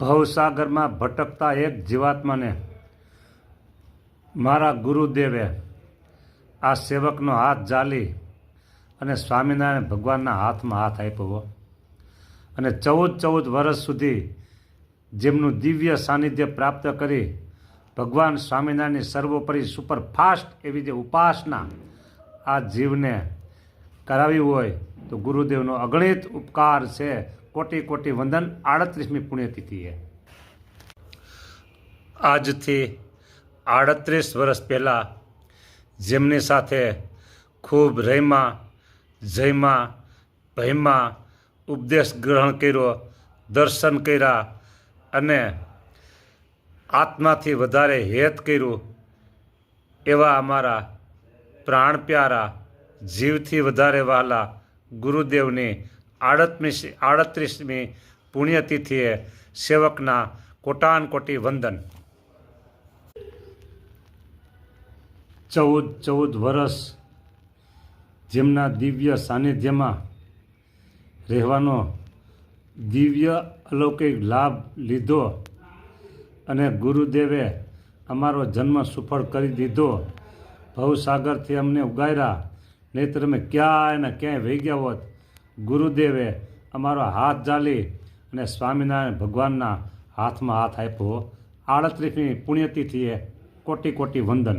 ભવસાગરમાં ભટકતા એક જીવાત્માને મારા ગુરુદેવે આ સેવકનો હાથ ઝાલી અને સ્વામિનારાયણ ભગવાનના હાથમાં હાથ આપ્યો અને 14 વર્ષ સુધી જેમનું દિવ્ય સાનિધ્ય પ્રાપ્ત કરી ભગવાન સ્વામિનારાયણની સર્વોપરી સુપરફાસ્ટ એવી જે ઉપાસના આ જીવને કરાવી હોય તો ગુરુદેવનો અગણિત ઉપકાર છે. કોટી કોટી વંદન. 38મી પુણ્યતિથિએ આજથી 38 વર્ષ પહેલાં જેમની સાથે ખૂબ રહીમાં જયમાં ભયમાં ઉપદેશ ગ્રહણ કર્યો, દર્શન કર્યા અને આત્માથી વધારે હેત કર્યું એવા અમારા પ્રાણ પ્યારા જીવથી વધારે વહાલા ગુરુદેવની 38મી પુણ્યતિથિએ સેવકના કોટાન કોટી વંદન. 14 વર્ષ જેમના દિવ્ય સાનિધ્યમાં રહેવાનો દિવ્ય અલૌકિક લાભ લીધો અને ગુરુદેવે અમારો જન્મ સફળ કરી દીધો. ભવસાગરથી અમને ઉગાર્યા, નહીંતર અમે ક્યાંય ને ક્યાંય વહી ગયા હોત. ગુરુદેવે અમારો હાથ ઝાલી અને સ્વામિનારાયણ ભગવાનના હાથમાં હાથ આપ્યો. 38મી પુણ્યતિથિએ કોટી કોટી વંદન.